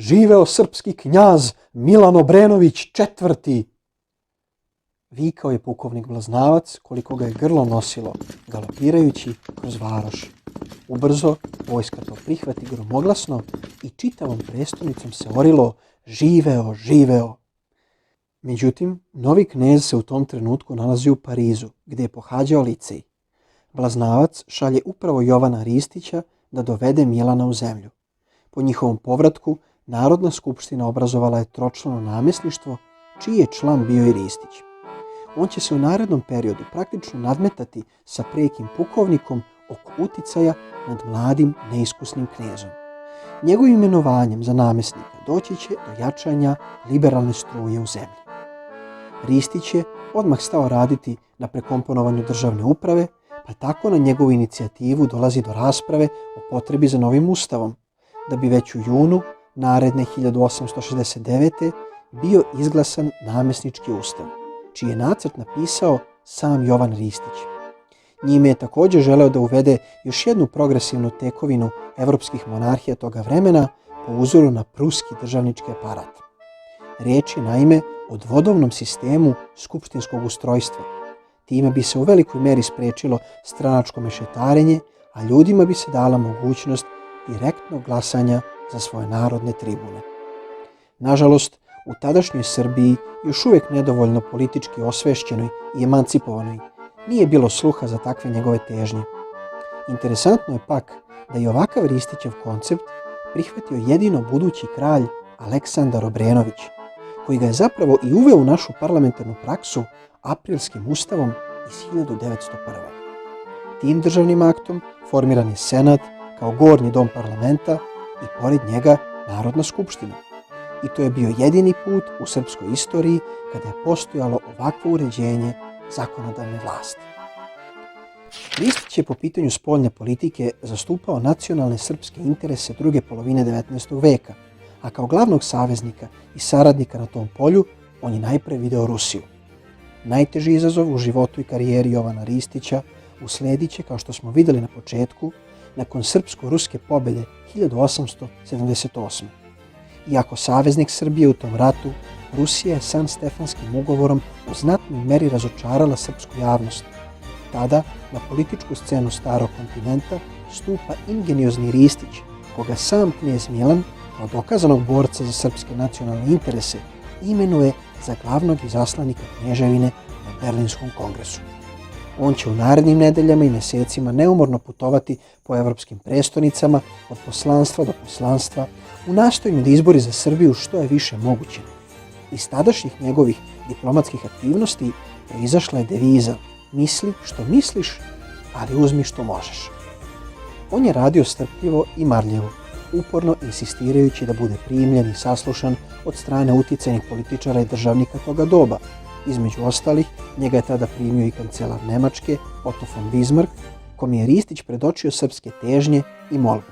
živeo srpski knjaz Milan Obrenović IV. Vikao je pukovnik Blaznavac koliko ga je grlo nosilo, galopirajući kroz varoš. Ubrzo vojska to prihvati gromoglasno i čitavom prestonicom se orilo živeo, živeo. Međutim, novi knez se u tom trenutku nalazi u Parizu, gdje je pohađao licej. Blaznavac šalje upravo Jovana Ristića da dovede Milana u zemlju. Po njihovom povratku, Narodna skupština obrazovala je tročlano namjesništvo, čiji je član bio i Ristić. On će se u narednom periodu praktično nadmetati sa prekim pukovnikom oko uticaja nad mladim, neiskusnim knezom. Njegovim imenovanjem za namjesnika doći će do jačanja liberalne struje u zemlji. Ristić je odmah stao raditi na prekomponovanju državne uprave, pa tako na njegovu inicijativu dolazi do rasprave o potrebi za novim ustavom, da bi već u junu naredne 1869. bio izglasan namjesnički ustav, čiji je nacrt napisao sam Jovan Ristić. Njime je također želeo da uvede još jednu progresivnu tekovinu evropskih monarhija toga vremena po uzoru na pruski državnički aparat. Riječ je naime o dvodovnom sistemu skupštinskog ustrojstva. Time bi se u velikoj meri spriječilo stranačko mešetarenje, a ljudima bi se dala mogućnost direktnog glasanja za svoje narodne tribune. Nažalost, u tadašnjoj Srbiji, još uvijek nedovoljno politički osvešćenoj i emancipovanoj, nije bilo sluha za takve njegove težnje. Interesantno je pak da je ovakav Ristićev koncept prihvatio jedino budući kralj Aleksandar Obrenović, koji ga je zapravo i uveo u našu parlamentarnu praksu aprilskim ustavom iz 1901. Tim državnim aktom formiran je Senat kao gornji dom parlamenta i pored njega Narodna skupština. I to je bio jedini put u srpskoj istoriji kada je postojalo ovakvo uređenje zakonodavne vlasti. Ristić je po pitanju spoljne politike zastupao nacionalne srpske interese druge polovine 19. veka, a kao glavnog saveznika i saradnika na tom polju on je najpre video Rusiju. Najteži izazov u životu i karijeri Jovana Ristića usledit će, kao što smo vidjeli na početku, nakon srpsko-ruske pobjede 1878. Iako saveznik Srbije u tom ratu, Rusija je San Stefanskim ugovorom u znatnoj meri razočarala srpsku javnost. Tada na političku scenu starog kontinenta stupa ingeniozni Ristić, koga sam knez Milan, kao dokazanog borca za srpske nacionalne interese, imenuje za glavnog izaslanika kneževine na Berlinskom kongresu. On će u narednim nedeljama i mjesecima neumorno putovati po evropskim prestonicama od poslanstva do poslanstva u nastojanju da izbori za Srbiju što je više moguće. Iz tadašnjih njegovih diplomatskih aktivnosti proizašla je deviza misli što misliš, ali uzmi što možeš. On je radio strpljivo i marljivo, uporno insistirajući da bude primljen i saslušan od strane uticajnih političara i državnika toga doba. Između ostalih, njega je tada primio i kancelar Nemačke, Otto von Bismarck, kom je Ristić predočio srpske težnje i molbe.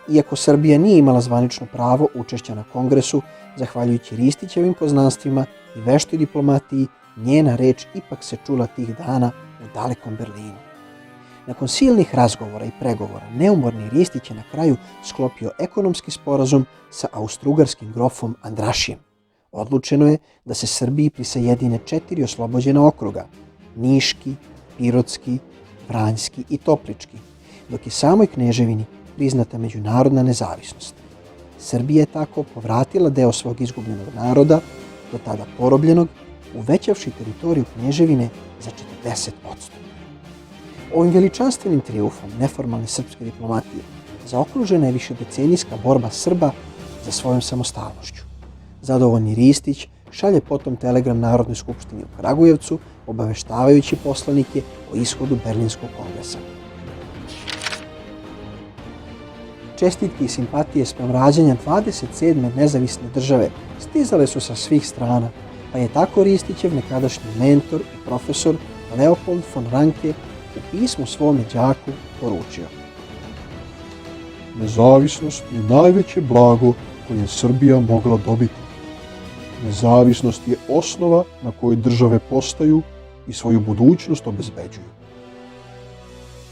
Iako Srbija nije imala zvanično pravo učešća na kongresu, zahvaljujući Ristićevim poznanstvima i veštoj diplomatiji, njena reč ipak se čula tih dana u dalekom Berlinu. Nakon silnih razgovora i pregovora, neumorni Ristić je na kraju sklopio ekonomski sporazum sa austrougarskim grofom Andrašijem. Odlučeno je da se Srbiji prisajedine 4 oslobođena okruga: Niški, Pirotski, Vranjski i Toplički, dok je samoj kneževini priznata međunarodna nezavisnost. Srbija je tako povratila deo svog izgubljenog naroda, do tada porobljenog, uvećavši teritoriju kneževine za 40%. Ovim veličanstvenim trijumfom neformalne srpske diplomatije zaokružena je višedecenijska borba Srba za svojom samostalnošću. Zadovoljni Ristić šalje potom telegram Narodnoj skupštini u Kragujevcu, obaveštavajući poslanike o ishodu Berlinskog kongresa. Čestitke i simpatije spram rađanja 27. nezavisne države stizale su sa svih strana, pa je tako Ristićev nekadašnji mentor i profesor Leopold von Ranke u pismu svome đaku poručio: Nezavisnost je najveće blago koje je Srbija mogla dobiti. Nezavisnost je osnova na kojoj države postaju i svoju budućnost obezbeđuju.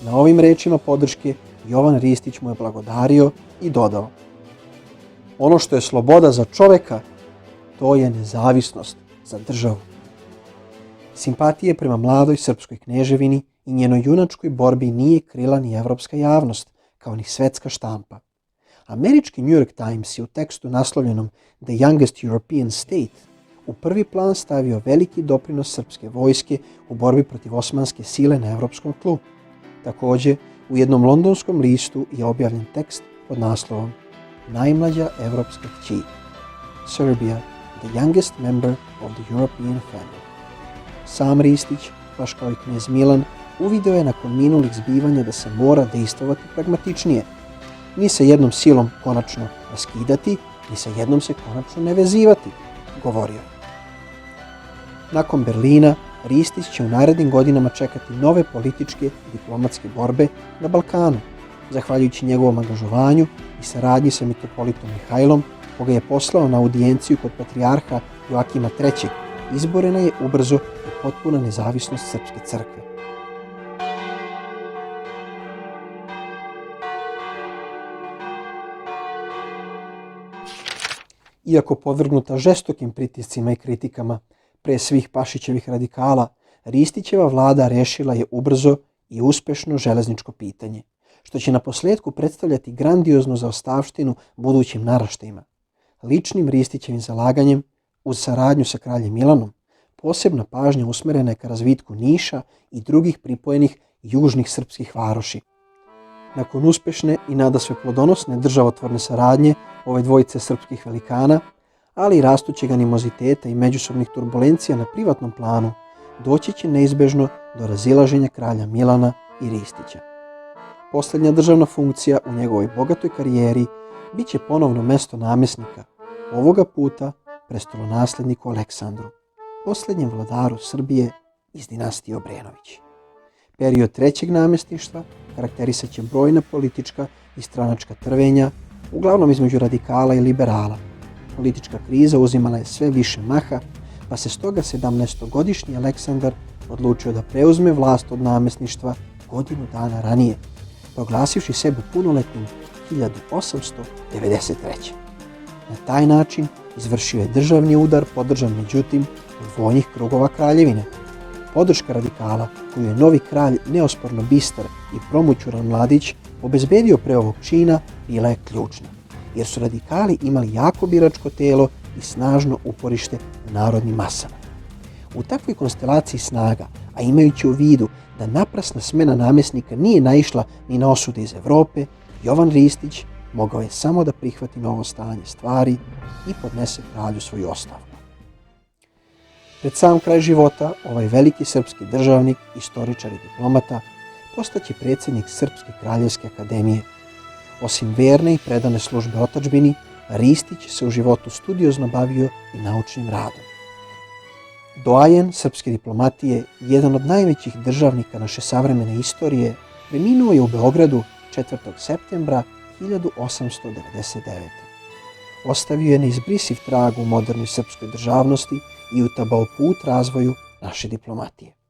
Na ovim rečima podrške Jovan Ristić mu je blagodario i dodao: Ono što je sloboda za čoveka, to je nezavisnost za državu. Simpatije prema mladoj srpskoj kneževini i njenoj junačkoj borbi nije krila ni evropska javnost, kao ni svetska štampa. Američki New York Times je u tekstu naslovljenom The Youngest European State u prvi plan stavio veliki doprinos srpske vojske u borbi protiv osmanske sile na evropskom tlu. Također, u jednom londonskom listu je objavljen tekst pod naslovom Najmlađa evropska kći, Serbia, the youngest member of the European family. Sam Ristić, baš kao i knez Milan, uvideo je nakon minulih zbivanja da se mora dejstvovati pragmatičnije. Ni se jednom silom konačno raskidati, ni sa jednom se konačno ne vezivati, govorio je. Nakon Berlina, Ristić će u narednim godinama čekati nove političke i diplomatske borbe na Balkanu, zahvaljujući njegovom angažovanju i saradnji sa mitropolitom Mihajlom, koga je poslao na audijenciju kod patrijarha Joakima III. Izborena je ubrzo i potpuna nezavisnost Srpske crkve. Iako podvrgnuta žestokim pritiscima i kritikama, pre svih Pašićevih radikala, Ristićeva vlada rešila je ubrzo i uspešno železničko pitanje, što će na posledku predstavljati grandioznu zaostavštinu budućim naraštajima. Ličnim Ristićevim zalaganjem, uz saradnju sa kraljem Milanom, posebna pažnja usmerena je ka razvitku Niša i drugih pripojenih južnih srpskih varoši. Nakon uspešne i nadasve plodonosne državotvorne saradnje ove dvojice srpskih velikana, ali i rastućeg animoziteta i međusobnih turbulencija na privatnom planu, doći će neizbežno do razilaženja kralja Milana i Ristića. Poslednja državna funkcija u njegovoj bogatoj karijeri bit će ponovno mesto namjesnika, ovoga puta prestolonasledniku Aleksandru, posljednjem vladaru Srbije iz dinastije Obrenović. Period trećeg namjesništva karakterisat će brojna politička i stranačka trvenja, uglavnom između radikala i liberala. Politička kriza uzimala je sve više maha, pa se stoga 17-godišnji Aleksandar odlučio da preuzme vlast od namjesništva godinu dana ranije, proglasivši sebe punoletnim 1893. Na taj način izvršio je državni udar podržan međutim od vojnih krugova kraljevine. Podrška radikala, koju je novi kralj neosporno bistar i promućuran mladić obezbedio pre ovog čina, bila je ključna, jer su radikali imali jako biračko telo i snažno uporište u narodnim masama. U takvoj konstelaciji snaga, a imajući u vidu da naprasna smena namjesnika nije naišla ni na osude iz Evrope, Jovan Ristić mogao je samo da prihvati novo stanje stvari i podnese kralju svoju ostavku. Pred sam kraj života, ovaj veliki srpski državnik, istoričar i diplomata postaće predsjednik Srpske kraljevske akademije. Osim verne i predane službe otadžbini, Ristić se u životu studiozno bavio i naučnim radom. Doajen srpske diplomatije, jedan od najvećih državnika naše savremene istorije, preminuo je u Beogradu 4. septembra 1899. Ostavio je neizbrisiv trag u modernoj srpskoj državnosti i utabao put razvoju naše diplomatije.